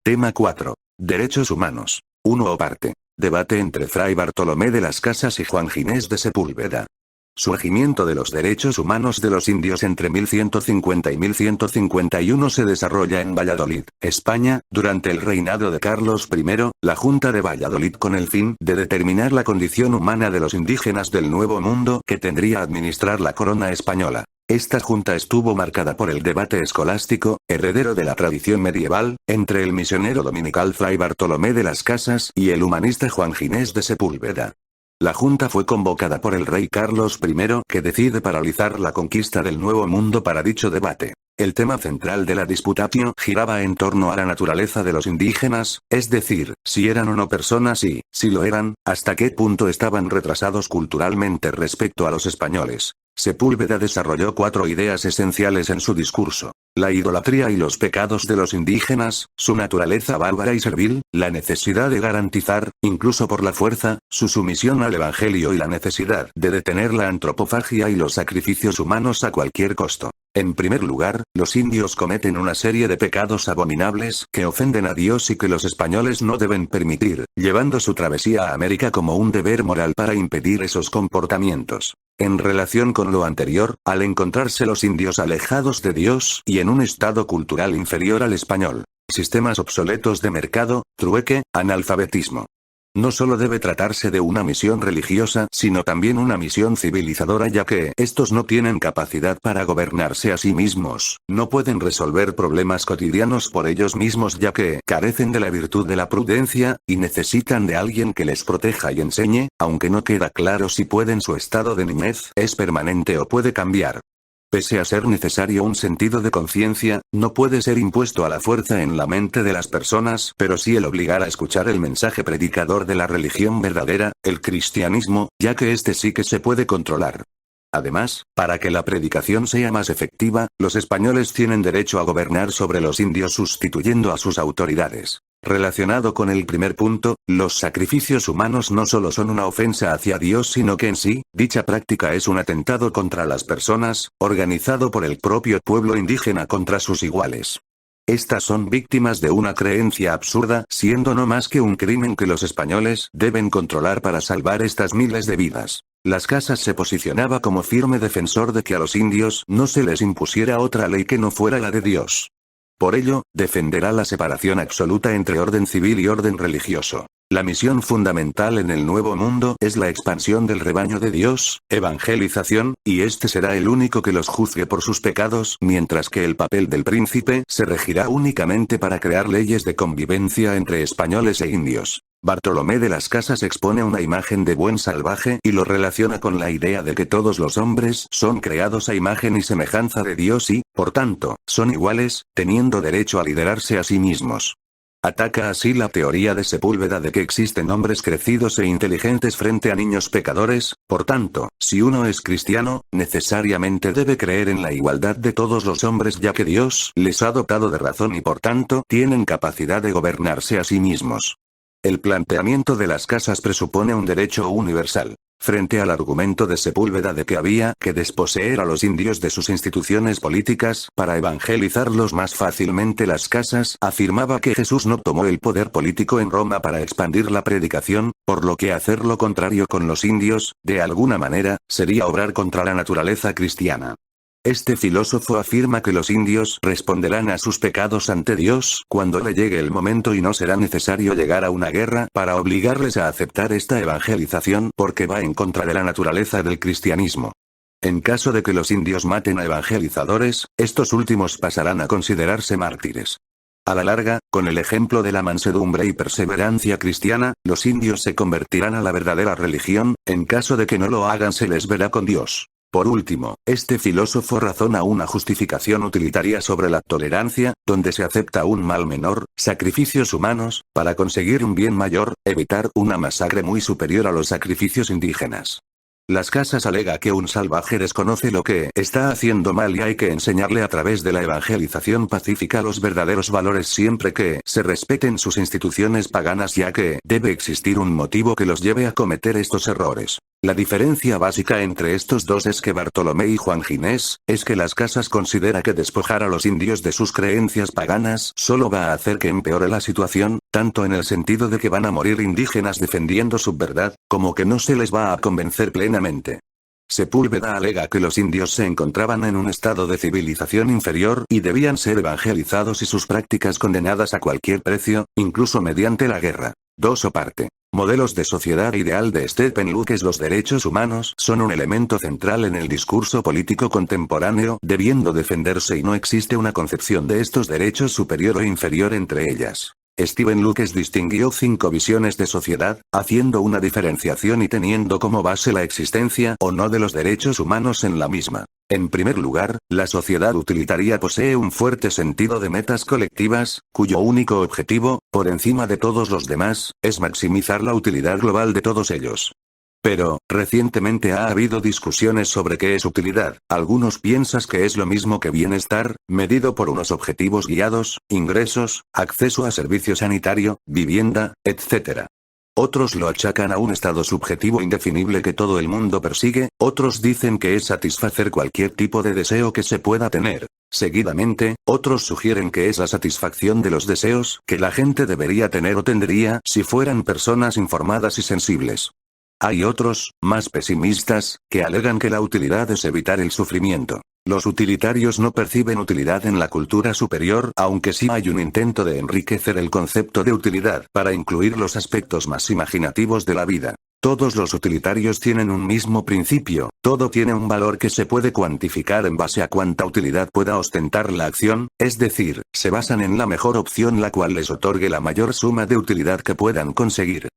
Tema 4. Derechos humanos. 1 o parte. Debate entre Fray Bartolomé de las Casas y Juan Ginés de Sepúlveda. Surgimiento de los derechos humanos de los indios entre 1150 y 1151 se desarrolla en Valladolid, España, durante el reinado de Carlos I, la Junta de Valladolid con el fin de determinar la condición humana de los indígenas del Nuevo Mundo que tendría a administrar la corona española. Esta junta estuvo marcada por el debate escolástico, heredero de la tradición medieval, entre el misionero dominical Fray Bartolomé de las Casas y el humanista Juan Ginés de Sepúlveda. La junta fue convocada por el rey Carlos I, que decide paralizar la conquista del Nuevo Mundo para dicho debate. El tema central de la disputatio giraba en torno a la naturaleza de los indígenas, es decir, si eran o no personas y, si lo eran, hasta qué punto estaban retrasados culturalmente respecto a los españoles. Sepúlveda desarrolló 4 ideas esenciales en su discurso: la idolatría y los pecados de los indígenas, su naturaleza bárbara y servil, la necesidad de garantizar, incluso por la fuerza, su sumisión al evangelio y la necesidad de detener la antropofagia y los sacrificios humanos a cualquier costo. En primer lugar, los indios cometen una serie de pecados abominables que ofenden a Dios y que los españoles no deben permitir, llevando su travesía a América como un deber moral para impedir esos comportamientos. En relación con lo anterior, al encontrarse los indios alejados de Dios y en un estado cultural inferior al español, sistemas obsoletos de mercado, trueque, analfabetismo. No solo debe tratarse de una misión religiosa, sino también una misión civilizadora, ya que estos no tienen capacidad para gobernarse a sí mismos, no pueden resolver problemas cotidianos por ellos mismos ya que carecen de la virtud de la prudencia, y necesitan de alguien que les proteja y enseñe, aunque no queda claro si pueden su estado de niñez es permanente o puede cambiar. Pese a ser necesario un sentido de conciencia, no puede ser impuesto a la fuerza en la mente de las personas, pero sí el obligar a escuchar el mensaje predicador de la religión verdadera, el cristianismo, ya que este sí que se puede controlar. Además, para que la predicación sea más efectiva, los españoles tienen derecho a gobernar sobre los indios sustituyendo a sus autoridades. Relacionado con el primer punto, los sacrificios humanos no solo son una ofensa hacia Dios sino que en sí, dicha práctica es un atentado contra las personas, organizado por el propio pueblo indígena contra sus iguales. Estas son víctimas de una creencia absurda, siendo no más que un crimen que los españoles deben controlar para salvar estas miles de vidas. Las Casas se posicionaba como firme defensor de que a los indios no se les impusiera otra ley que no fuera la de Dios. Por ello, defenderá la separación absoluta entre orden civil y orden religioso. La misión fundamental en el Nuevo Mundo es la expansión del rebaño de Dios, evangelización, y este será el único que los juzgue por sus pecados, mientras que el papel del príncipe se regirá únicamente para crear leyes de convivencia entre españoles e indios. Bartolomé de las Casas expone una imagen de buen salvaje y lo relaciona con la idea de que todos los hombres son creados a imagen y semejanza de Dios y, por tanto, son iguales, teniendo derecho a liderarse a sí mismos. Ataca así la teoría de Sepúlveda de que existen hombres crecidos e inteligentes frente a niños pecadores, por tanto, si uno es cristiano, necesariamente debe creer en la igualdad de todos los hombres ya que Dios les ha dotado de razón y por tanto tienen capacidad de gobernarse a sí mismos. El planteamiento de las Casas presupone un derecho universal. Frente al argumento de Sepúlveda de que había que desposeer a los indios de sus instituciones políticas para evangelizarlos más fácilmente, las Casas afirmaba que Jesús no tomó el poder político en Roma para expandir la predicación, por lo que hacer lo contrario con los indios, de alguna manera, sería obrar contra la naturaleza cristiana. Este filósofo afirma que los indios responderán a sus pecados ante Dios cuando le llegue el momento y no será necesario llegar a una guerra para obligarles a aceptar esta evangelización porque va en contra de la naturaleza del cristianismo. En caso de que los indios maten a evangelizadores, estos últimos pasarán a considerarse mártires. A la larga, con el ejemplo de la mansedumbre y perseverancia cristiana, los indios se convertirán a la verdadera religión, en caso de que no lo hagan se les verá con Dios. Por último, este filósofo razona una justificación utilitaria sobre la tolerancia, donde se acepta un mal menor, sacrificios humanos, para conseguir un bien mayor, evitar una masacre muy superior a los sacrificios indígenas. Las Casas alega que un salvaje desconoce lo que está haciendo mal y hay que enseñarle a través de la evangelización pacífica los verdaderos valores siempre que se respeten sus instituciones paganas ya que debe existir un motivo que los lleve a cometer estos errores. La diferencia básica entre estos dos es que Bartolomé y Juan Ginés, es que las casas considera que despojar a los indios de sus creencias paganas solo va a hacer que empeore la situación, tanto en el sentido de que van a morir indígenas defendiendo su verdad, como que no se les va a convencer plenamente. Sepúlveda alega que los indios se encontraban en un estado de civilización inferior y debían ser evangelizados y sus prácticas condenadas a cualquier precio, incluso mediante la guerra. 2 o parte. Modelos de sociedad ideal de Stephen Lucas. Los derechos humanos son un elemento central en el discurso político contemporáneo, debiendo defenderse y no existe una concepción de estos derechos superior o inferior entre ellas. Stephen Lucas distinguió 5 visiones de sociedad, haciendo una diferenciación y teniendo como base la existencia o no de los derechos humanos en la misma. En primer lugar, la sociedad utilitaria posee un fuerte sentido de metas colectivas, cuyo único objetivo, por encima de todos los demás, es maximizar la utilidad global de todos ellos. Pero, recientemente ha habido discusiones sobre qué es utilidad. Algunos piensan que es lo mismo que bienestar, medido por unos objetivos guiados, ingresos, acceso a servicio sanitario, vivienda, etc. Otros lo achacan a un estado subjetivo indefinible que todo el mundo persigue, otros dicen que es satisfacer cualquier tipo de deseo que se pueda tener. Seguidamente, otros sugieren que es la satisfacción de los deseos que la gente debería tener o tendría si fueran personas informadas y sensibles. Hay otros, más pesimistas, que alegan que la utilidad es evitar el sufrimiento. Los utilitarios no perciben utilidad en la cultura superior, aunque sí hay un intento de enriquecer el concepto de utilidad para incluir los aspectos más imaginativos de la vida. Todos los utilitarios tienen un mismo principio, todo tiene un valor que se puede cuantificar en base a cuánta utilidad pueda ostentar la acción, es decir, se basan en la mejor opción la cual les otorgue la mayor suma de utilidad que puedan conseguir.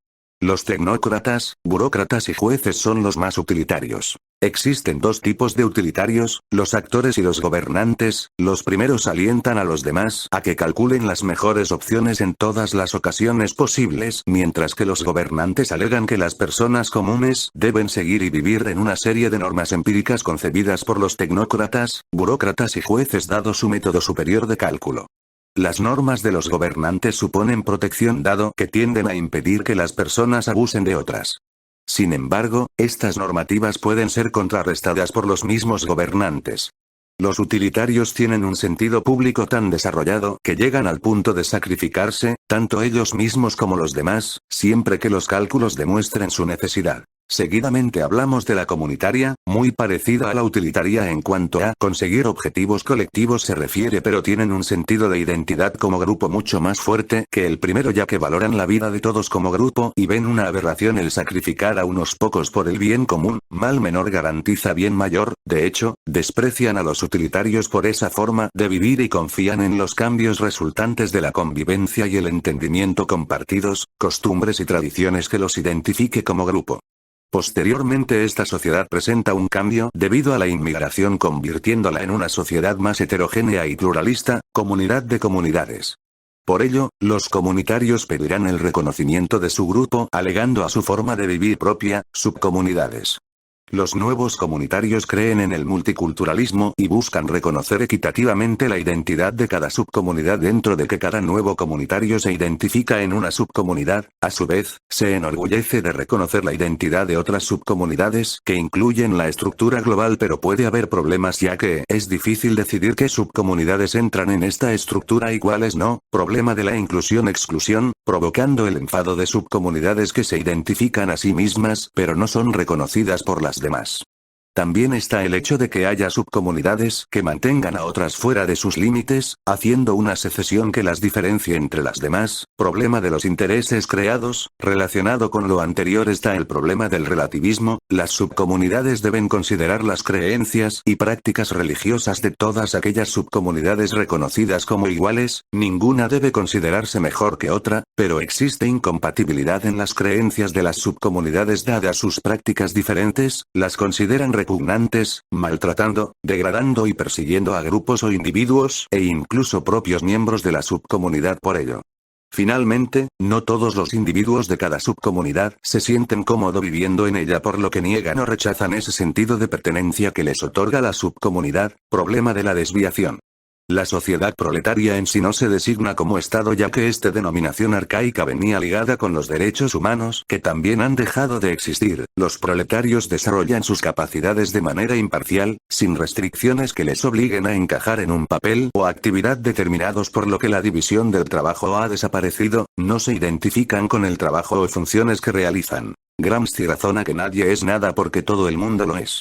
Los tecnócratas, burócratas y jueces son los más utilitarios. Existen 2 tipos de utilitarios, los actores y los gobernantes. Los primeros alientan a los demás a que calculen las mejores opciones en todas las ocasiones posibles, mientras que los gobernantes alegan que las personas comunes deben seguir y vivir en una serie de normas empíricas concebidas por los tecnócratas, burócratas y jueces dado su método superior de cálculo. Las normas de los gobernantes suponen protección dado que tienden a impedir que las personas abusen de otras. Sin embargo, estas normativas pueden ser contrarrestadas por los mismos gobernantes. Los utilitarios tienen un sentido público tan desarrollado que llegan al punto de sacrificarse, tanto ellos mismos como los demás, siempre que los cálculos demuestren su necesidad. Seguidamente hablamos de la comunitaria, muy parecida a la utilitaria en cuanto a conseguir objetivos colectivos se refiere, pero tienen un sentido de identidad como grupo mucho más fuerte que el primero, ya que valoran la vida de todos como grupo y ven una aberración el sacrificar a unos pocos por el bien común. Mal menor garantiza bien mayor. De hecho, desprecian a los utilitarios por esa forma de vivir y confían en los cambios resultantes de la convivencia y el entendimiento compartidos, costumbres y tradiciones que los identifique como grupo. Posteriormente esta sociedad presenta un cambio debido a la inmigración, convirtiéndola en una sociedad más heterogénea y pluralista, comunidad de comunidades. Por ello, los comunitarios pedirán el reconocimiento de su grupo alegando a su forma de vivir propia, subcomunidades. Los nuevos comunitarios creen en el multiculturalismo y buscan reconocer equitativamente la identidad de cada subcomunidad dentro de que cada nuevo comunitario se identifica en una subcomunidad, a su vez, se enorgullece de reconocer la identidad de otras subcomunidades que incluyen la estructura global, pero puede haber problemas ya que es difícil decidir qué subcomunidades entran en esta estructura y cuáles no, problema de la inclusión-exclusión, provocando el enfado de subcomunidades que se identifican a sí mismas pero no son reconocidas por las demás. También está el hecho de que haya subcomunidades que mantengan a otras fuera de sus límites, haciendo una secesión que las diferencie entre las demás. Problema de los intereses creados. Relacionado con lo anterior está el problema del relativismo. Las subcomunidades deben considerar las creencias y prácticas religiosas de todas aquellas subcomunidades reconocidas como iguales. Ninguna debe considerarse mejor que otra, pero existe incompatibilidad en las creencias de las subcomunidades dadas sus prácticas diferentes. Las consideran repugnantes, maltratando, degradando y persiguiendo a grupos o individuos, e incluso propios miembros de la subcomunidad por ello. Finalmente, no todos los individuos de cada subcomunidad se sienten cómodos viviendo en ella, por lo que niegan o rechazan ese sentido de pertenencia que les otorga la subcomunidad. Problema de la desviación. La sociedad proletaria en sí no se designa como Estado, ya que esta denominación arcaica venía ligada con los derechos humanos, que también han dejado de existir. Los proletarios desarrollan sus capacidades de manera imparcial, sin restricciones que les obliguen a encajar en un papel o actividad determinados, por lo que la división del trabajo ha desaparecido, no se identifican con el trabajo o funciones que realizan. Gramsci razona que nadie es nada porque todo el mundo lo es.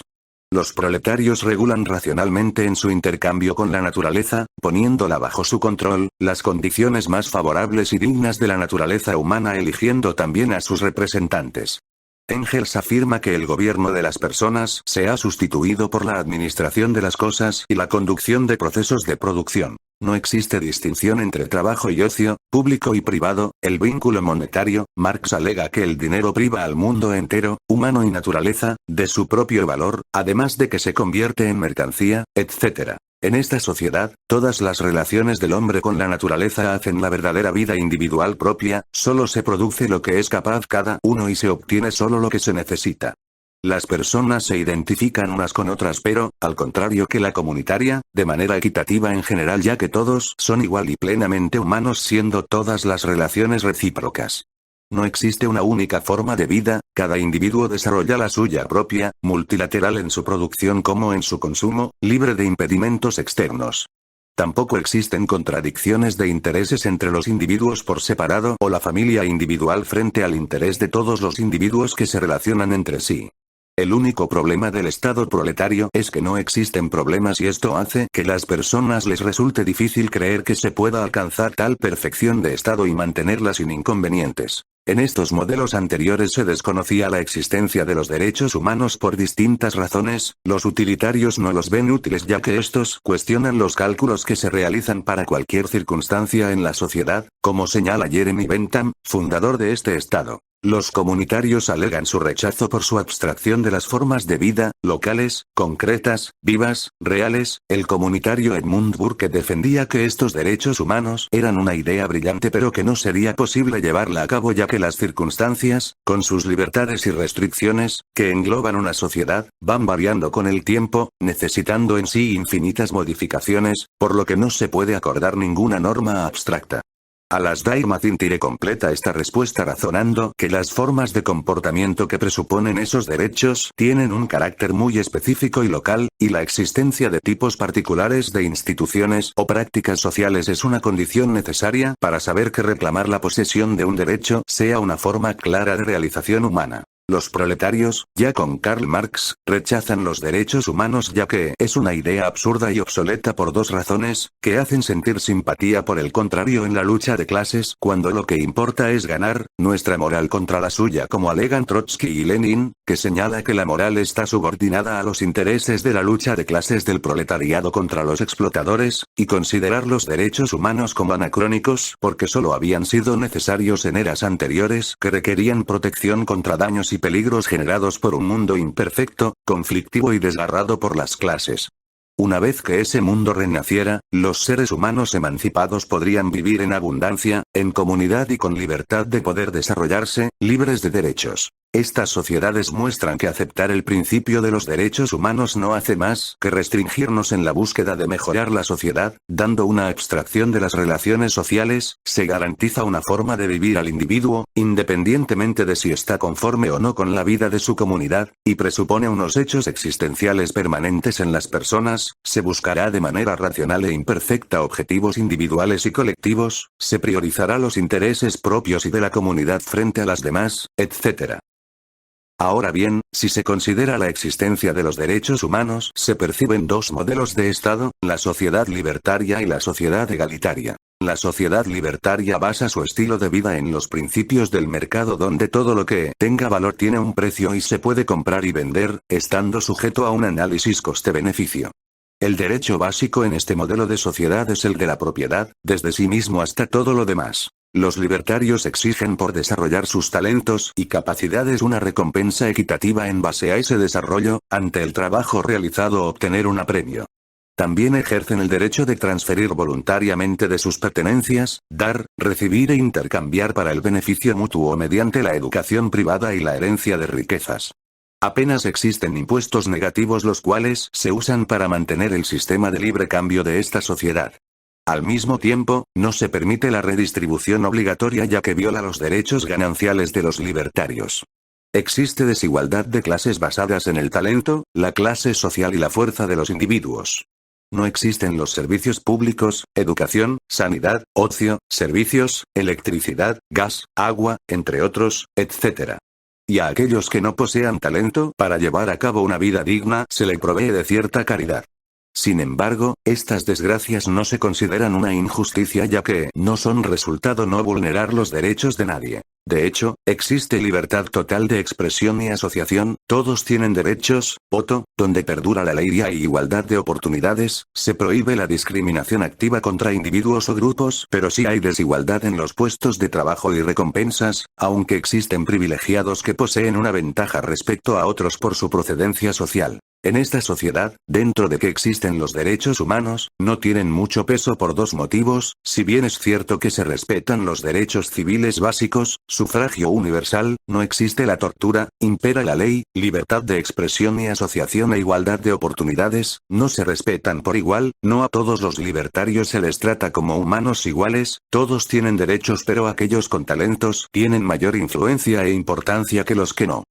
Los proletarios regulan racionalmente en su intercambio con la naturaleza, poniéndola bajo su control, las condiciones más favorables y dignas de la naturaleza humana, eligiendo también a sus representantes. Engels afirma que el gobierno de las personas se ha sustituido por la administración de las cosas y la conducción de procesos de producción. No existe distinción entre trabajo y ocio, público y privado, el vínculo monetario. Marx alega que el dinero priva al mundo entero, humano y naturaleza, de su propio valor, además de que se convierte en mercancía, etc. En esta sociedad, todas las relaciones del hombre con la naturaleza hacen la verdadera vida individual propia, solo se produce lo que es capaz cada uno y se obtiene solo lo que se necesita. Las personas se identifican unas con otras, pero, al contrario que la comunitaria, de manera equitativa en general, ya que todos son igual y plenamente humanos, siendo todas las relaciones recíprocas. No existe una única forma de vida, cada individuo desarrolla la suya propia, multilateral en su producción como en su consumo, libre de impedimentos externos. Tampoco existen contradicciones de intereses entre los individuos por separado o la familia individual frente al interés de todos los individuos que se relacionan entre sí. El único problema del Estado proletario es que no existen problemas, y esto hace que las personas les resulte difícil creer que se pueda alcanzar tal perfección de Estado y mantenerla sin inconvenientes. En estos modelos anteriores se desconocía la existencia de los derechos humanos por distintas razones. Los utilitarios no los ven útiles, ya que estos cuestionan los cálculos que se realizan para cualquier circunstancia en la sociedad, como señala Jeremy Bentham, fundador de este Estado. Los comunitarios alegan su rechazo por su abstracción de las formas de vida, locales, concretas, vivas, reales. El comunitario Edmund Burke defendía que estos derechos humanos eran una idea brillante, pero que no sería posible llevarla a cabo, ya que las circunstancias, con sus libertades y restricciones, que engloban una sociedad, van variando con el tiempo, necesitando en sí infinitas modificaciones, por lo que no se puede acordar ninguna norma abstracta. Alasdair Macintire completa esta respuesta razonando que las formas de comportamiento que presuponen esos derechos tienen un carácter muy específico y local, y la existencia de tipos particulares de instituciones o prácticas sociales es una condición necesaria para saber que reclamar la posesión de un derecho sea una forma clara de realización humana. Los proletarios, ya con Karl Marx, rechazan los derechos humanos, ya que es una idea absurda y obsoleta por dos razones, que hacen sentir simpatía por el contrario en la lucha de clases, cuando lo que importa es ganar nuestra moral contra la suya, como alegan Trotsky y Lenin, que señala que la moral está subordinada a los intereses de la lucha de clases del proletariado contra los explotadores, y considerar los derechos humanos como anacrónicos, porque solo habían sido necesarios en eras anteriores que requerían protección contra daños y peligros generados por un mundo imperfecto, conflictivo y desgarrado por las clases. Una vez que ese mundo renaciera, los seres humanos emancipados podrían vivir en abundancia, en comunidad y con libertad de poder desarrollarse, libres de derechos. Estas sociedades muestran que aceptar el principio de los derechos humanos no hace más que restringirnos en la búsqueda de mejorar la sociedad, dando una abstracción de las relaciones sociales. Se garantiza una forma de vivir al individuo, independientemente de si está conforme o no con la vida de su comunidad, y presupone unos hechos existenciales permanentes en las personas. Se buscará de manera racional e imperfecta objetivos individuales y colectivos, se priorizará los intereses propios y de la comunidad frente a las demás, etc. Ahora bien, si se considera la existencia de los derechos humanos, se perciben dos modelos de Estado, la sociedad libertaria y la sociedad egalitaria. La sociedad libertaria basa su estilo de vida en los principios del mercado, donde todo lo que tenga valor tiene un precio y se puede comprar y vender, estando sujeto a un análisis coste-beneficio. El derecho básico en este modelo de sociedad es el de la propiedad, desde sí mismo hasta todo lo demás. Los libertarios exigen por desarrollar sus talentos y capacidades una recompensa equitativa en base a ese desarrollo, ante el trabajo realizado obtener un apremio. También ejercen el derecho de transferir voluntariamente de sus pertenencias, dar, recibir e intercambiar para el beneficio mutuo mediante la educación privada y la herencia de riquezas. Apenas existen impuestos negativos los cuales se usan para mantener el sistema de libre cambio de esta sociedad. Al mismo tiempo, no se permite la redistribución obligatoria ya que viola los derechos gananciales de los libertarios. Existe desigualdad de clases basadas en el talento, la clase social y la fuerza de los individuos. No existen los servicios públicos, educación, sanidad, ocio, servicios, electricidad, gas, agua, entre otros, etc. Y a aquellos que no posean talento para llevar a cabo una vida digna se le provee de cierta caridad. Sin embargo, estas desgracias no se consideran una injusticia ya que no son resultado no vulnerar los derechos de nadie. De hecho, existe libertad total de expresión y asociación, todos tienen derechos, voto, donde perdura la ley y hay igualdad de oportunidades, se prohíbe la discriminación activa contra individuos o grupos, pero sí hay desigualdad en los puestos de trabajo y recompensas, aunque existen privilegiados que poseen una ventaja respecto a otros por su procedencia social. En esta sociedad, dentro de que existen los derechos humanos, no tienen mucho peso por dos motivos, si bien es cierto que se respetan los derechos civiles básicos, sufragio universal, no existe la tortura, impera la ley, libertad de expresión y asociación e igualdad de oportunidades, no se respetan por igual, no a todos los libertarios se les trata como humanos iguales, todos tienen derechos pero aquellos con talentos tienen mayor influencia e importancia que los que no.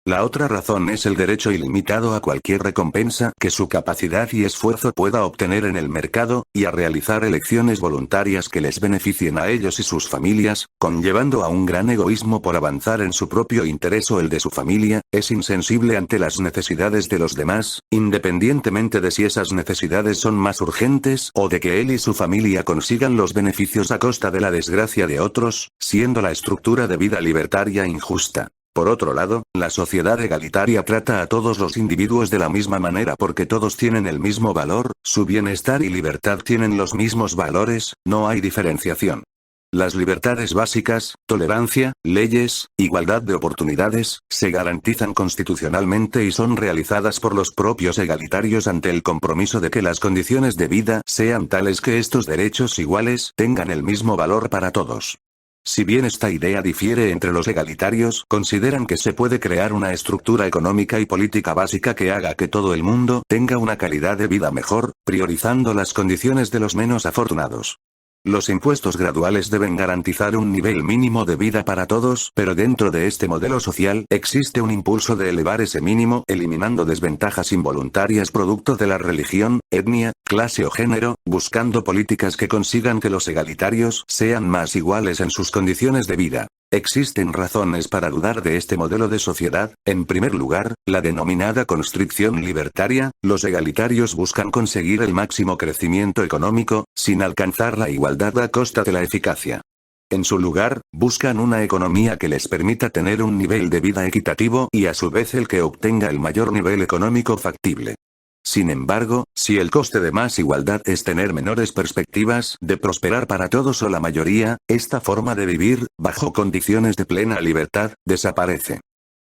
La otra razón es el derecho ilimitado a cualquier recompensa que su capacidad y esfuerzo pueda obtener en el mercado, y a realizar elecciones voluntarias que les beneficien a ellos y sus familias, conllevando a un gran egoísmo por avanzar en su propio interés o el de su familia, es insensible ante las necesidades de los demás, independientemente de si esas necesidades son más urgentes o de que él y su familia consigan los beneficios a costa de la desgracia de otros, siendo la estructura de vida libertaria injusta. Por otro lado, la sociedad egalitaria trata a todos los individuos de la misma manera porque todos tienen el mismo valor, su bienestar y libertad tienen los mismos valores, no hay diferenciación. Las libertades básicas, tolerancia, leyes, igualdad de oportunidades, se garantizan constitucionalmente y son realizadas por los propios egalitarios ante el compromiso de que las condiciones de vida sean tales que estos derechos iguales tengan el mismo valor para todos. Si bien esta idea difiere entre los egalitarios, consideran que se puede crear una estructura económica y política básica que haga que todo el mundo tenga una calidad de vida mejor, priorizando las condiciones de los menos afortunados. Los impuestos graduales deben garantizar un nivel mínimo de vida para todos, pero dentro de este modelo social existe un impulso de elevar ese mínimo, eliminando desventajas involuntarias producto de la religión, etnia, clase o género, buscando políticas que consigan que los egalitarios sean más iguales en sus condiciones de vida. Existen razones para dudar de este modelo de sociedad. En primer lugar, la denominada constricción libertaria, los egalitarios buscan conseguir el máximo crecimiento económico, sin alcanzar la igualdad a costa de la eficacia. En su lugar, buscan una economía que les permita tener un nivel de vida equitativo y a su vez el que obtenga el mayor nivel económico factible. Sin embargo, si el coste de más igualdad es tener menores perspectivas de prosperar para todos o la mayoría, esta forma de vivir, bajo condiciones de plena libertad, desaparece.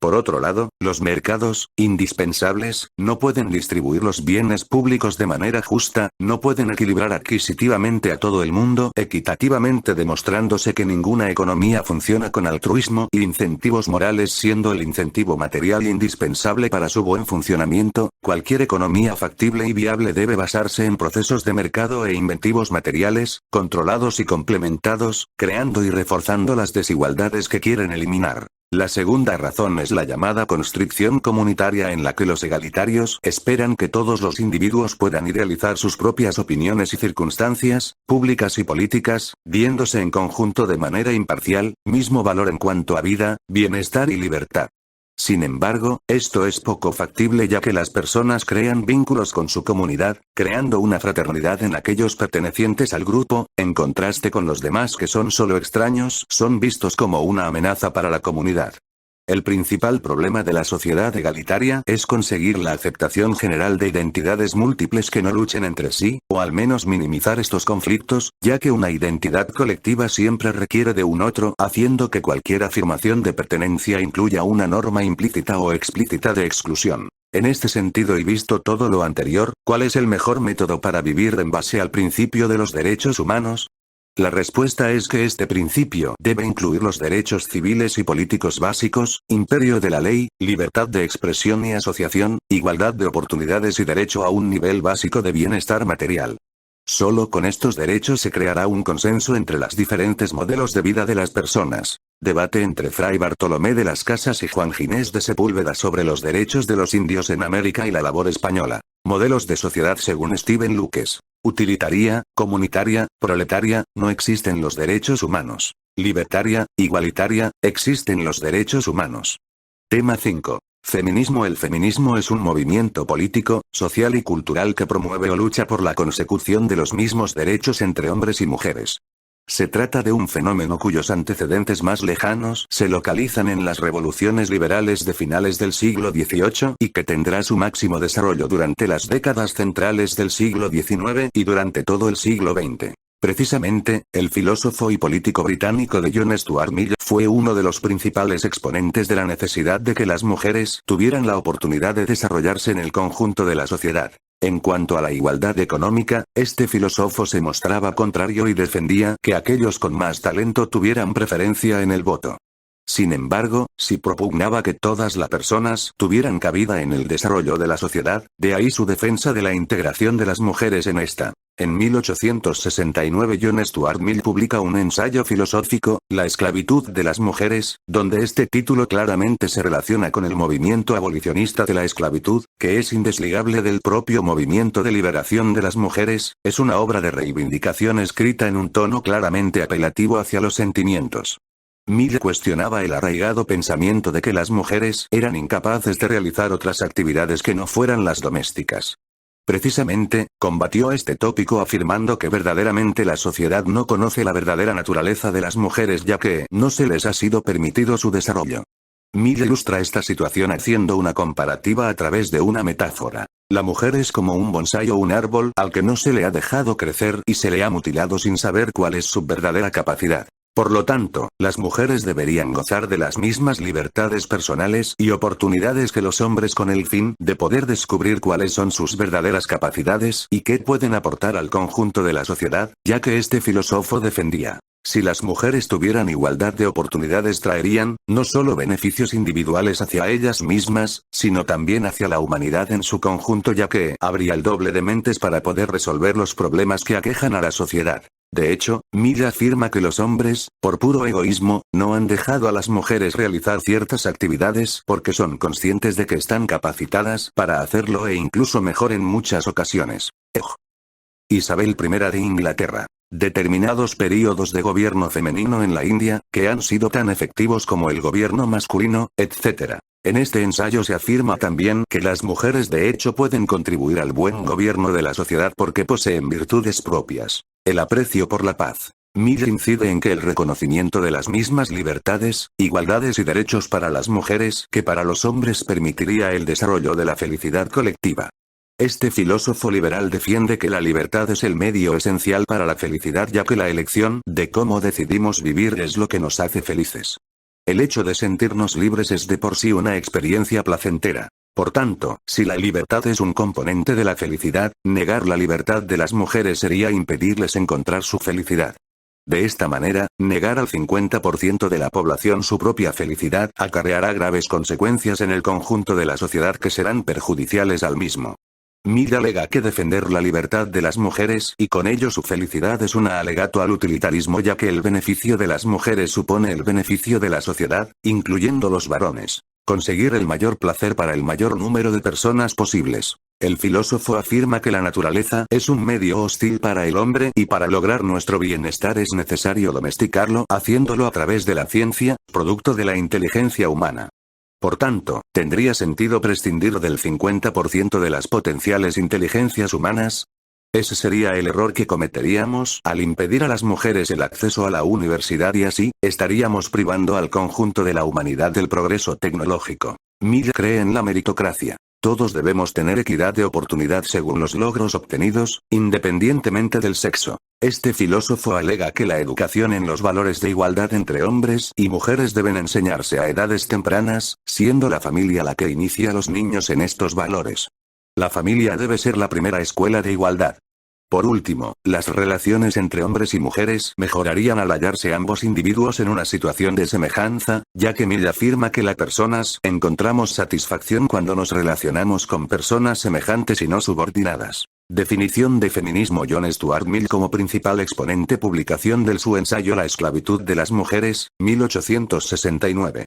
Por otro lado, los mercados, indispensables, no pueden distribuir los bienes públicos de manera justa, no pueden equilibrar adquisitivamente a todo el mundo equitativamente, demostrándose que ninguna economía funciona con altruismo y incentivos morales, siendo el incentivo material indispensable para su buen funcionamiento. Cualquier economía factible y viable debe basarse en procesos de mercado e incentivos materiales, controlados y complementados, creando y reforzando las desigualdades que quieren eliminar. La segunda razón es la llamada constricción comunitaria, en la que los egalitarios esperan que todos los individuos puedan idealizar sus propias opiniones y circunstancias, públicas y políticas, viéndose en conjunto de manera imparcial, mismo valor en cuanto a vida, bienestar y libertad. Sin embargo, esto es poco factible ya que las personas crean vínculos con su comunidad, creando una fraternidad en aquellos pertenecientes al grupo, en contraste con los demás que son solo extraños, son vistos como una amenaza para la comunidad. El principal problema de la sociedad egalitaria es conseguir la aceptación general de identidades múltiples que no luchen entre sí, o al menos minimizar estos conflictos, ya que una identidad colectiva siempre requiere de un otro, haciendo que cualquier afirmación de pertenencia incluya una norma implícita o explícita de exclusión. En este sentido y visto todo lo anterior, ¿cuál es el mejor método para vivir en base al principio de los derechos humanos? La respuesta es que este principio debe incluir los derechos civiles y políticos básicos, imperio de la ley, libertad de expresión y asociación, igualdad de oportunidades y derecho a un nivel básico de bienestar material. Solo con estos derechos se creará un consenso entre los diferentes modelos de vida de las personas. Debate entre Fray Bartolomé de las Casas y Juan Ginés de Sepúlveda sobre los derechos de los indios en América y la labor española. Modelos de sociedad según Steven Lucas. Utilitaria, comunitaria, proletaria, no existen los derechos humanos. Libertaria, igualitaria, existen los derechos humanos. Tema 5. Feminismo. El feminismo es un movimiento político, social y cultural que promueve o lucha por la consecución de los mismos derechos entre hombres y mujeres. Se trata de un fenómeno cuyos antecedentes más lejanos se localizan en las revoluciones liberales de finales del siglo XVIII y que tendrá su máximo desarrollo durante las décadas centrales del siglo XIX y durante todo el siglo XX. Precisamente, el filósofo y político británico de John Stuart Mill fue uno de los principales exponentes de la necesidad de que las mujeres tuvieran la oportunidad de desarrollarse en el conjunto de la sociedad. En cuanto a la igualdad económica, este filósofo se mostraba contrario y defendía que aquellos con más talento tuvieran preferencia en el voto. Sin embargo, sí propugnaba que todas las personas tuvieran cabida en el desarrollo de la sociedad, de ahí su defensa de la integración de las mujeres en esta. En 1869 John Stuart Mill publica un ensayo filosófico, La esclavitud de las mujeres, donde este título claramente se relaciona con el movimiento abolicionista de la esclavitud, que es indesligable del propio movimiento de liberación de las mujeres. Es una obra de reivindicación escrita en un tono claramente apelativo hacia los sentimientos. Mill cuestionaba el arraigado pensamiento de que las mujeres eran incapaces de realizar otras actividades que no fueran las domésticas. Precisamente, combatió este tópico afirmando que verdaderamente la sociedad no conoce la verdadera naturaleza de las mujeres ya que no se les ha sido permitido su desarrollo. Mill ilustra esta situación haciendo una comparativa a través de una metáfora. La mujer es como un bonsái o un árbol al que no se le ha dejado crecer y se le ha mutilado sin saber cuál es su verdadera capacidad. Por lo tanto, las mujeres deberían gozar de las mismas libertades personales y oportunidades que los hombres con el fin de poder descubrir cuáles son sus verdaderas capacidades y qué pueden aportar al conjunto de la sociedad, ya que este filósofo defendía. Si las mujeres tuvieran igualdad de oportunidades traerían, no solo beneficios individuales hacia ellas mismas, sino también hacia la humanidad en su conjunto ya que habría el doble de mentes para poder resolver los problemas que aquejan a la sociedad. De hecho, Mill afirma que los hombres, por puro egoísmo, no han dejado a las mujeres realizar ciertas actividades porque son conscientes de que están capacitadas para hacerlo e incluso mejor en muchas ocasiones. Isabel I de Inglaterra. Determinados períodos de gobierno femenino en la India, que han sido tan efectivos como el gobierno masculino, etc. En este ensayo se afirma también que las mujeres de hecho pueden contribuir al buen gobierno de la sociedad porque poseen virtudes propias. El aprecio por la paz. Mill incide en que el reconocimiento de las mismas libertades, igualdades y derechos para las mujeres que para los hombres permitiría el desarrollo de la felicidad colectiva. Este filósofo liberal defiende que la libertad es el medio esencial para la felicidad ya que la elección de cómo decidimos vivir es lo que nos hace felices. El hecho de sentirnos libres es de por sí una experiencia placentera. Por tanto, si la libertad es un componente de la felicidad, negar la libertad de las mujeres sería impedirles encontrar su felicidad. De esta manera, negar al 50% de la población su propia felicidad acarreará graves consecuencias en el conjunto de la sociedad que serán perjudiciales al mismo. Mill alega que defender la libertad de las mujeres y con ello su felicidad es un alegato al utilitarismo ya que el beneficio de las mujeres supone el beneficio de la sociedad, incluyendo los varones. Conseguir el mayor placer para el mayor número de personas posibles. El filósofo afirma que la naturaleza es un medio hostil para el hombre y para lograr nuestro bienestar es necesario domesticarlo haciéndolo a través de la ciencia, producto de la inteligencia humana. Por tanto, ¿tendría sentido prescindir del 50% de las potenciales inteligencias humanas? Ese sería el error que cometeríamos al impedir a las mujeres el acceso a la universidad y así, estaríamos privando al conjunto de la humanidad del progreso tecnológico. Mill cree en la meritocracia. Todos debemos tener equidad de oportunidad según los logros obtenidos, independientemente del sexo. Este filósofo alega que la educación en los valores de igualdad entre hombres y mujeres deben enseñarse a edades tempranas, siendo la familia la que inicia a los niños en estos valores. La familia debe ser la primera escuela de igualdad. Por último, las relaciones entre hombres y mujeres mejorarían al hallarse ambos individuos en una situación de semejanza, ya que Mill afirma que las personas encontramos satisfacción cuando nos relacionamos con personas semejantes y no subordinadas. Definición de feminismo. John Stuart Mill como principal exponente. Publicación de su ensayo La esclavitud de las mujeres, 1869.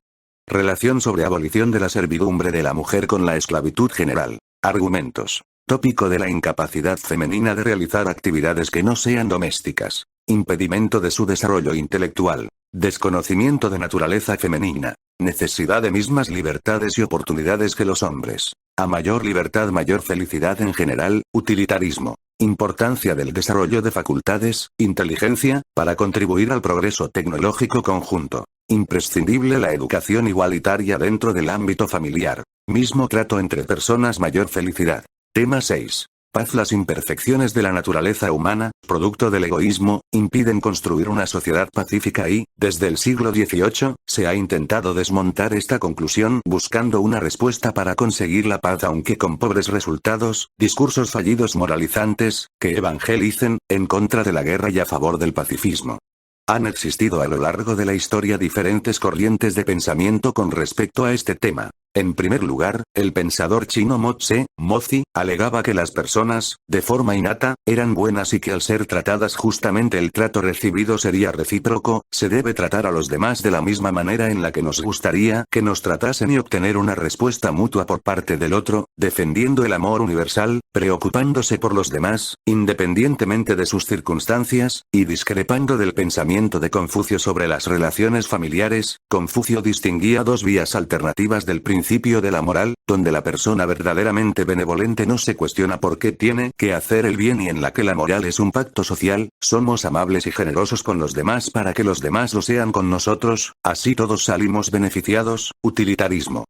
Relación sobre abolición de la servidumbre de la mujer con la esclavitud general. Argumentos. Tópico de la incapacidad femenina de realizar actividades que no sean domésticas. Impedimento de su desarrollo intelectual. Desconocimiento de naturaleza femenina. Necesidad de mismas libertades y oportunidades que los hombres. A mayor libertad, mayor felicidad en general. Utilitarismo. Importancia del desarrollo de facultades, inteligencia, para contribuir al progreso tecnológico conjunto. Imprescindible la educación igualitaria dentro del ámbito familiar. Mismo trato entre personas, mayor felicidad. Tema 6. Paz. Las imperfecciones de la naturaleza humana, producto del egoísmo, impiden construir una sociedad pacífica y, desde el siglo XVIII, se ha intentado desmontar esta conclusión buscando una respuesta para conseguir la paz, aunque con pobres resultados. Discursos fallidos moralizantes, que evangelicen, en contra de la guerra y a favor del pacifismo. Han existido a lo largo de la historia diferentes corrientes de pensamiento con respecto a este tema. En primer lugar, el pensador chino Mozi, alegaba que las personas, de forma innata, eran buenas y que al ser tratadas justamente el trato recibido sería recíproco. Se debe tratar a los demás de la misma manera en la que nos gustaría que nos tratasen y obtener una respuesta mutua por parte del otro, defendiendo el amor universal, preocupándose por los demás, independientemente de sus circunstancias, y discrepando del pensamiento de Confucio sobre las relaciones familiares. Confucio distinguía dos vías alternativas del principio de la moral, donde la persona verdaderamente benevolente no se cuestiona por qué tiene que hacer el bien, y en la que la moral es un pacto social. Somos amables y generosos con los demás para que los demás lo sean con nosotros, así todos salimos beneficiados. Utilitarismo.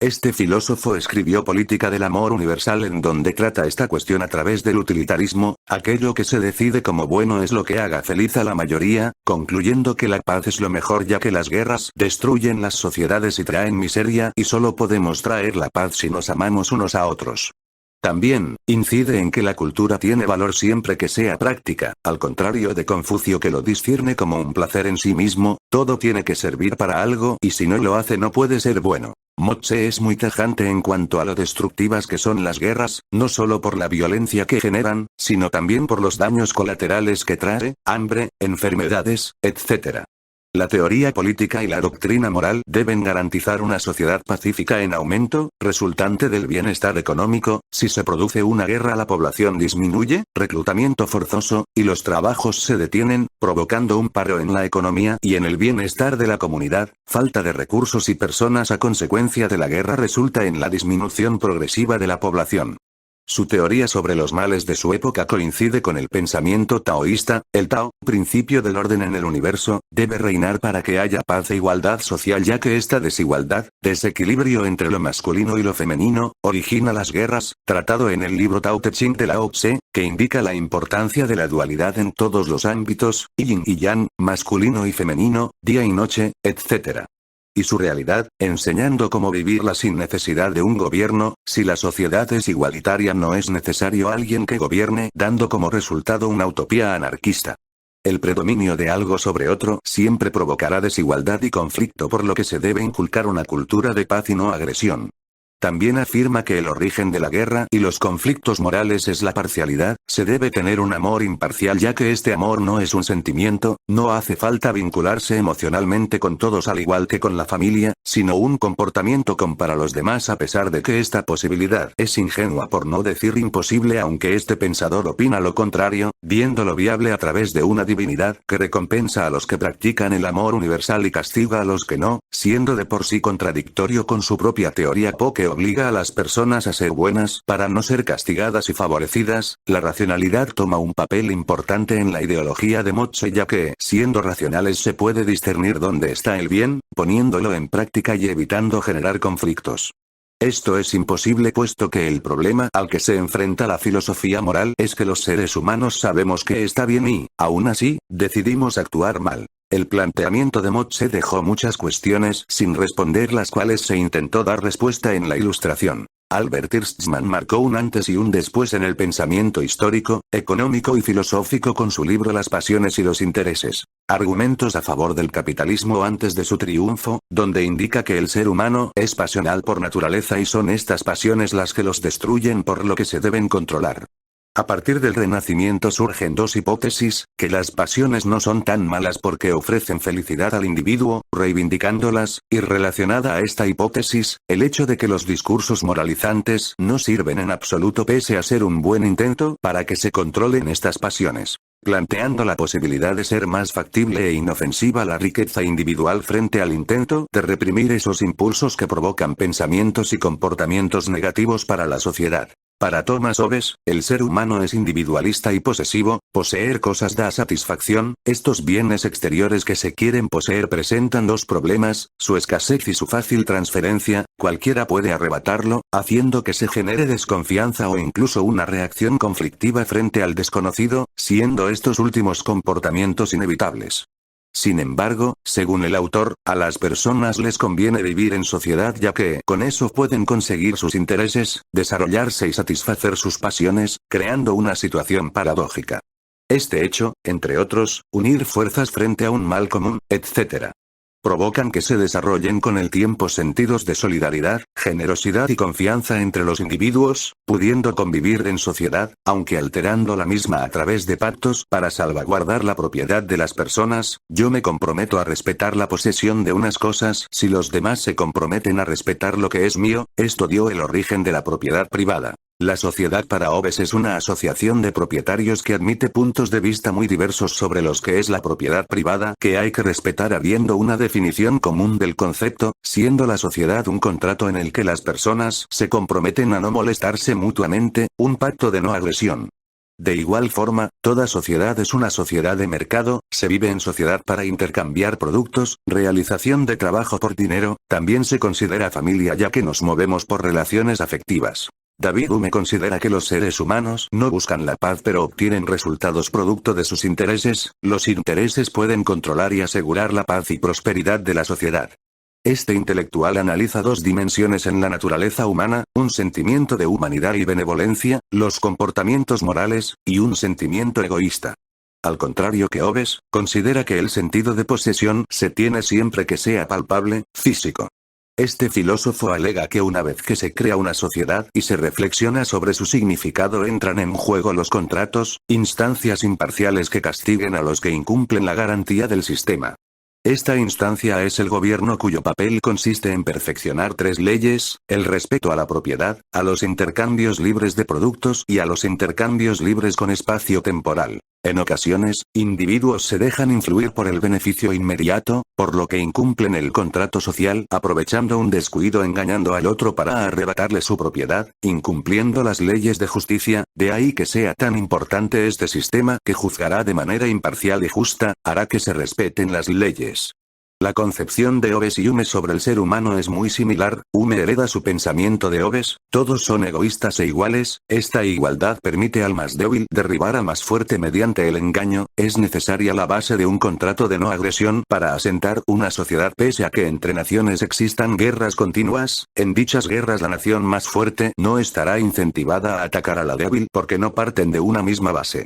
Este filósofo escribió Política del Amor Universal, en donde trata esta cuestión a través del utilitarismo. Aquello que se decide como bueno es lo que haga feliz a la mayoría, concluyendo que la paz es lo mejor, ya que las guerras destruyen las sociedades y traen miseria, y solo podemos traer la paz si nos amamos unos a otros. También, incide en que la cultura tiene valor siempre que sea práctica, al contrario de Confucio, que lo discierne como un placer en sí mismo. Todo tiene que servir para algo, y si no lo hace no puede ser bueno. Mozi es muy tajante en cuanto a lo destructivas que son las guerras, no solo por la violencia que generan, sino también por los daños colaterales que trae, hambre, enfermedades, etc. La teoría política y la doctrina moral deben garantizar una sociedad pacífica en aumento, resultante del bienestar económico. Si se produce una guerra, la población disminuye, reclutamiento forzoso, y los trabajos se detienen, provocando un paro en la economía y en el bienestar de la comunidad. Falta de recursos y personas a consecuencia de la guerra resulta en la disminución progresiva de la población. Su teoría sobre los males de su época coincide con el pensamiento taoísta. El Tao, principio del orden en el universo, debe reinar para que haya paz e igualdad social, ya que esta desigualdad, desequilibrio entre lo masculino y lo femenino, origina las guerras. Tratado en el libro Tao Te Ching de Lao Tse, que indica la importancia de la dualidad en todos los ámbitos, yin y yang, masculino y femenino, día y noche, etc. Y su realidad, enseñando cómo vivirla sin necesidad de un gobierno. Si la sociedad es igualitaria, no es necesario alguien que gobierne, dando como resultado una utopía anarquista. El predominio de algo sobre otro siempre provocará desigualdad y conflicto, por lo que se debe inculcar una cultura de paz y no agresión. También afirma que el origen de la guerra y los conflictos morales es la parcialidad. Se debe tener un amor imparcial, ya que este amor no es un sentimiento. No hace falta vincularse emocionalmente con todos al igual que con la familia, sino un comportamiento para los demás, a pesar de que esta posibilidad es ingenua, por no decir imposible, aunque este pensador opina lo contrario, viéndolo viable a través de una divinidad que recompensa a los que practican el amor universal y castiga a los que no, siendo de por sí contradictorio con su propia teoría que obliga a las personas a ser buenas para no ser castigadas y favorecidas. La racionalidad toma un papel importante en la ideología de Mozi, ya que, siendo racionales, se puede discernir dónde está el bien, poniéndolo en práctica y evitando generar conflictos. Esto es imposible, puesto que el problema al que se enfrenta la filosofía moral es que los seres humanos sabemos que está bien y, aún así, decidimos actuar mal. El planteamiento de Motse dejó muchas cuestiones sin responder, las cuales se intentó dar respuesta en la Ilustración. Albert Hirschman marcó un antes y un después en el pensamiento histórico, económico y filosófico con su libro Las pasiones y los intereses. Argumentos a favor del capitalismo antes de su triunfo, donde indica que el ser humano es pasional por naturaleza y son estas pasiones las que los destruyen, por lo que se deben controlar. A partir del Renacimiento surgen dos hipótesis: que las pasiones no son tan malas porque ofrecen felicidad al individuo, reivindicándolas, y relacionada a esta hipótesis, el hecho de que los discursos moralizantes no sirven en absoluto pese a ser un buen intento para que se controlen estas pasiones, planteando la posibilidad de ser más factible e inofensiva la riqueza individual frente al intento de reprimir esos impulsos que provocan pensamientos y comportamientos negativos para la sociedad. Para Thomas Hobbes, el ser humano es individualista y posesivo. Poseer cosas da satisfacción. Estos bienes exteriores que se quieren poseer presentan dos problemas: su escasez y su fácil transferencia. Cualquiera puede arrebatarlo, haciendo que se genere desconfianza o incluso una reacción conflictiva frente al desconocido, siendo estos últimos comportamientos inevitables. Sin embargo, según el autor, a las personas les conviene vivir en sociedad, ya que con eso pueden conseguir sus intereses, desarrollarse y satisfacer sus pasiones, creando una situación paradójica. Este hecho, entre otros, unir fuerzas frente a un mal común, etc., provocan que se desarrollen con el tiempo sentidos de solidaridad, generosidad y confianza entre los individuos, pudiendo convivir en sociedad, aunque alterando la misma a través de pactos para salvaguardar la propiedad de las personas. Yo me comprometo a respetar la posesión de unas cosas si los demás se comprometen a respetar lo que es mío. Esto dio el origen de la propiedad privada. La sociedad para Hobbes es una asociación de propietarios que admite puntos de vista muy diversos sobre los que es la propiedad privada, que hay que respetar habiendo una definición común del concepto, siendo la sociedad un contrato en el que las personas se comprometen a no molestarse mutuamente, un pacto de no agresión. De igual forma, toda sociedad es una sociedad de mercado, se vive en sociedad para intercambiar productos, realización de trabajo por dinero. También se considera familia ya que nos movemos por relaciones afectivas. David Hume considera que los seres humanos no buscan la paz pero obtienen resultados producto de sus intereses. Los intereses pueden controlar y asegurar la paz y prosperidad de la sociedad. Este intelectual analiza dos dimensiones en la naturaleza humana: un sentimiento de humanidad y benevolencia, los comportamientos morales, y un sentimiento egoísta. Al contrario que Hobbes, considera que el sentido de posesión se tiene siempre que sea palpable, físico. Este filósofo alega que una vez que se crea una sociedad y se reflexiona sobre su significado, entran en juego los contratos, instancias imparciales que castiguen a los que incumplen la garantía del sistema. Esta instancia es el gobierno, cuyo papel consiste en perfeccionar tres leyes: el respeto a la propiedad, a los intercambios libres de productos y a los intercambios libres con espacio temporal. En ocasiones, individuos se dejan influir por el beneficio inmediato, por lo que incumplen el contrato social, aprovechando un descuido, engañando al otro para arrebatarle su propiedad, incumpliendo las leyes de justicia. De ahí que sea tan importante este sistema, que juzgará de manera imparcial y justa, hará que se respeten las leyes. La concepción de Hobbes y Hume sobre el ser humano es muy similar. Hume hereda su pensamiento de Hobbes: todos son egoístas e iguales. Esta igualdad permite al más débil derribar al más fuerte mediante el engaño. Es necesaria la base de un contrato de no agresión para asentar una sociedad. Pese a que entre naciones existan guerras continuas, en dichas guerras la nación más fuerte no estará incentivada a atacar a la débil porque no parten de una misma base.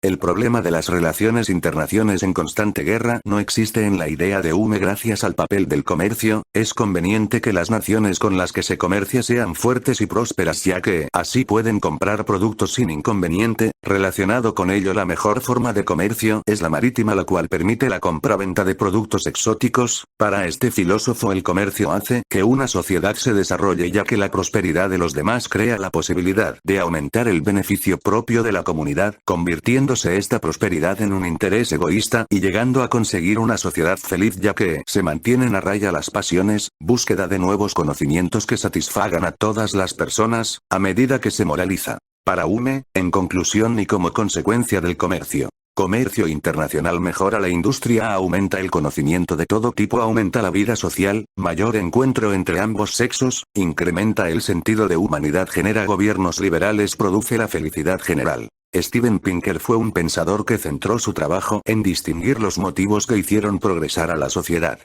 El problema de las relaciones internacionales en constante guerra no existe en la idea de Hume gracias al papel del comercio. Es conveniente que las naciones con las que se comercia sean fuertes y prósperas, ya que así pueden comprar productos sin inconveniente. Relacionado con ello, la mejor forma de comercio es la marítima, la cual permite la compra-venta de productos exóticos. Para este filósofo, el comercio hace que una sociedad se desarrolle, ya que la prosperidad de los demás crea la posibilidad de aumentar el beneficio propio de la comunidad, convirtiendo esta prosperidad en un interés egoísta y llegando a conseguir una sociedad feliz, ya que se mantienen a raya las pasiones, búsqueda de nuevos conocimientos que satisfagan a todas las personas, a medida que se moraliza. Para Hume, en conclusión y como consecuencia del comercio internacional, mejora la industria, aumenta el conocimiento de todo tipo, aumenta la vida social, mayor encuentro entre ambos sexos, incrementa el sentido de humanidad, genera gobiernos liberales, produce la felicidad general. Steven Pinker fue un pensador que centró su trabajo en distinguir los motivos que hicieron progresar a la sociedad.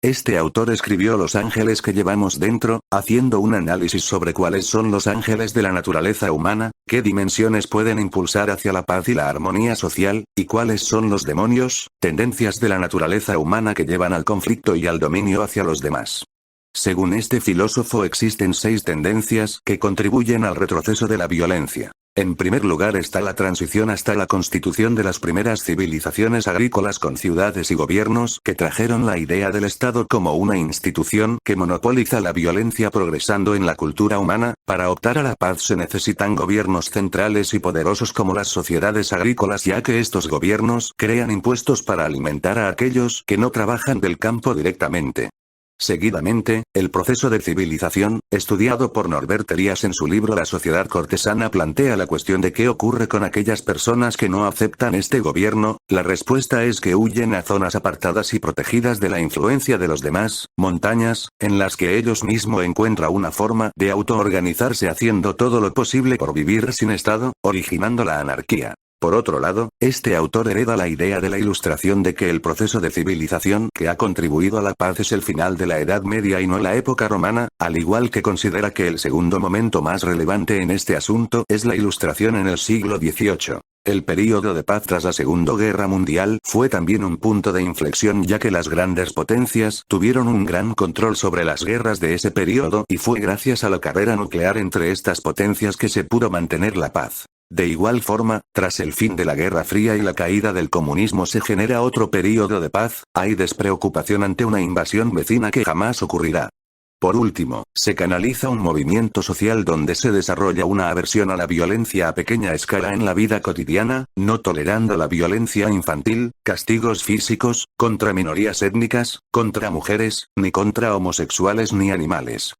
Este autor escribió Los ángeles que llevamos dentro, haciendo un análisis sobre cuáles son los ángeles de la naturaleza humana, qué dimensiones pueden impulsar hacia la paz y la armonía social, y cuáles son los demonios, tendencias de la naturaleza humana que llevan al conflicto y al dominio hacia los demás. Según este filósofo existen 6 tendencias que contribuyen al retroceso de la violencia. En primer lugar está la transición hasta la constitución de las primeras civilizaciones agrícolas con ciudades y gobiernos que trajeron la idea del Estado como una institución que monopoliza la violencia progresando en la cultura humana. Para optar a la paz se necesitan gobiernos centrales y poderosos como las sociedades agrícolas, ya que estos gobiernos crean impuestos para alimentar a aquellos que no trabajan del campo directamente. Seguidamente, el proceso de civilización, estudiado por Norbert Elias en su libro La sociedad cortesana, plantea la cuestión de qué ocurre con aquellas personas que no aceptan este gobierno. La respuesta es que huyen a zonas apartadas y protegidas de la influencia de los demás, montañas, en las que ellos mismos encuentran una forma de autoorganizarse haciendo todo lo posible por vivir sin Estado, originando la anarquía. Por otro lado, este autor hereda la idea de la Ilustración de que el proceso de civilización que ha contribuido a la paz es el final de la Edad Media y no la época romana, al igual que considera que el segundo momento más relevante en este asunto es la Ilustración en el siglo XVIII. El período de paz tras la Segunda Guerra Mundial fue también un punto de inflexión, ya que las grandes potencias tuvieron un gran control sobre las guerras de ese período y fue gracias a la carrera nuclear entre estas potencias que se pudo mantener la paz. De igual forma, tras el fin de la Guerra Fría y la caída del comunismo se genera otro período de paz, hay despreocupación ante una invasión vecina que jamás ocurrirá. Por último, se canaliza un movimiento social donde se desarrolla una aversión a la violencia a pequeña escala en la vida cotidiana, no tolerando la violencia infantil, castigos físicos, contra minorías étnicas, contra mujeres, ni contra homosexuales ni animales.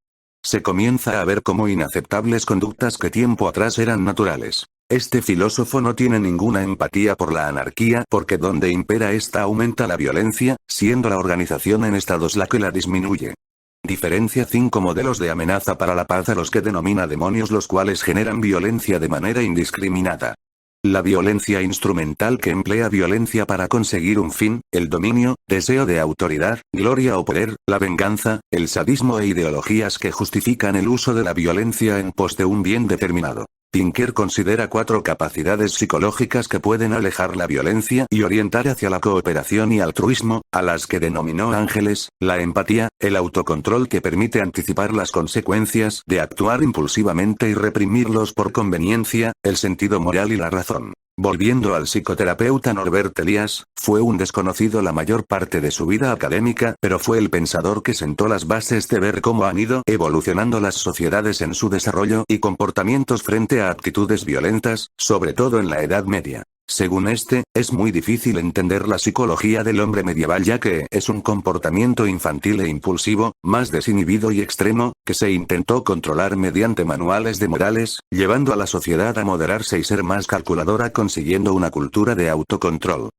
Se comienza a ver como inaceptables conductas que tiempo atrás eran naturales. Este filósofo no tiene ninguna empatía por la anarquía porque donde impera esta aumenta la violencia, siendo la organización en estados la que la disminuye. Diferencia 5 modelos de amenaza para la paz a los que denomina demonios, los cuales generan violencia de manera indiscriminada. La violencia instrumental, que emplea violencia para conseguir un fin, el dominio, deseo de autoridad, gloria o poder, la venganza, el sadismo e ideologías que justifican el uso de la violencia en pos de un bien determinado. Pinker considera 4 capacidades psicológicas que pueden alejar la violencia y orientar hacia la cooperación y altruismo, a las que denominó ángeles: la empatía, el autocontrol que permite anticipar las consecuencias de actuar impulsivamente y reprimirlos por conveniencia, el sentido moral y la razón. Volviendo al psicoterapeuta Norbert Elias, fue un desconocido la mayor parte de su vida académica, pero fue el pensador que sentó las bases de ver cómo han ido evolucionando las sociedades en su desarrollo y comportamientos frente a actitudes violentas, sobre todo en la Edad Media. Según este, es muy difícil entender la psicología del hombre medieval, ya que es un comportamiento infantil e impulsivo, más desinhibido y extremo, que se intentó controlar mediante manuales de morales, llevando a la sociedad a moderarse y ser más calculadora, consiguiendo una cultura de autocontrol.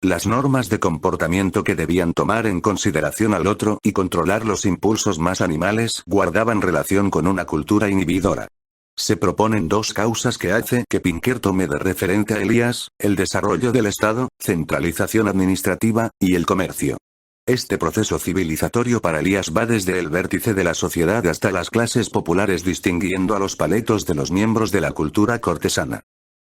Las normas de comportamiento que debían tomar en consideración al otro y controlar los impulsos más animales guardaban relación con una cultura inhibidora. Se proponen 2 causas que hace que Pinker tome de referente a Elias: el desarrollo del Estado, centralización administrativa, y el comercio. Este proceso civilizatorio para Elias va desde el vértice de la sociedad hasta las clases populares, distinguiendo a los paletos de los miembros de la cultura cortesana.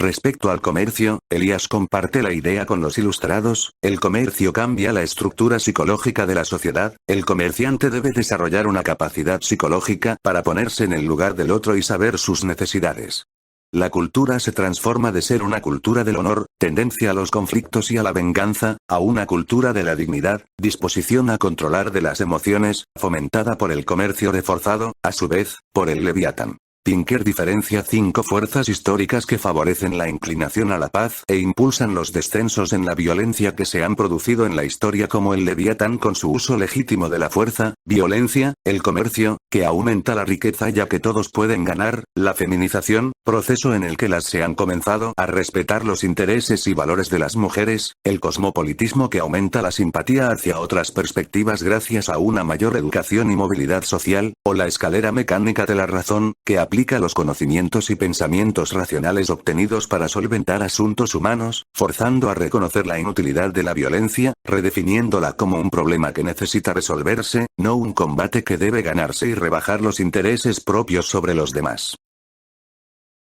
Respecto al comercio, Elias comparte la idea con los ilustrados: el comercio cambia la estructura psicológica de la sociedad, el comerciante debe desarrollar una capacidad psicológica para ponerse en el lugar del otro y saber sus necesidades. La cultura se transforma de ser una cultura del honor, tendencia a los conflictos y a la venganza, a una cultura de la dignidad, disposición a controlar de las emociones, fomentada por el comercio reforzado, a su vez, por el Leviatán. Pinker diferencia 5 fuerzas históricas que favorecen la inclinación a la paz e impulsan los descensos en la violencia que se han producido en la historia, como el Leviatán con su uso legítimo de la fuerza, Violencia, el comercio, que aumenta la riqueza ya que todos pueden ganar, la feminización, proceso en el que las se han comenzado a respetar los intereses y valores de las mujeres, el cosmopolitismo que aumenta la simpatía hacia otras perspectivas gracias a una mayor educación y movilidad social, o la escalera mecánica de la razón, que aplica los conocimientos y pensamientos racionales obtenidos para solventar asuntos humanos, forzando a reconocer la inutilidad de la violencia, redefiniéndola como un problema que necesita resolverse, no un combate que debe ganarse y rebajar los intereses propios sobre los demás.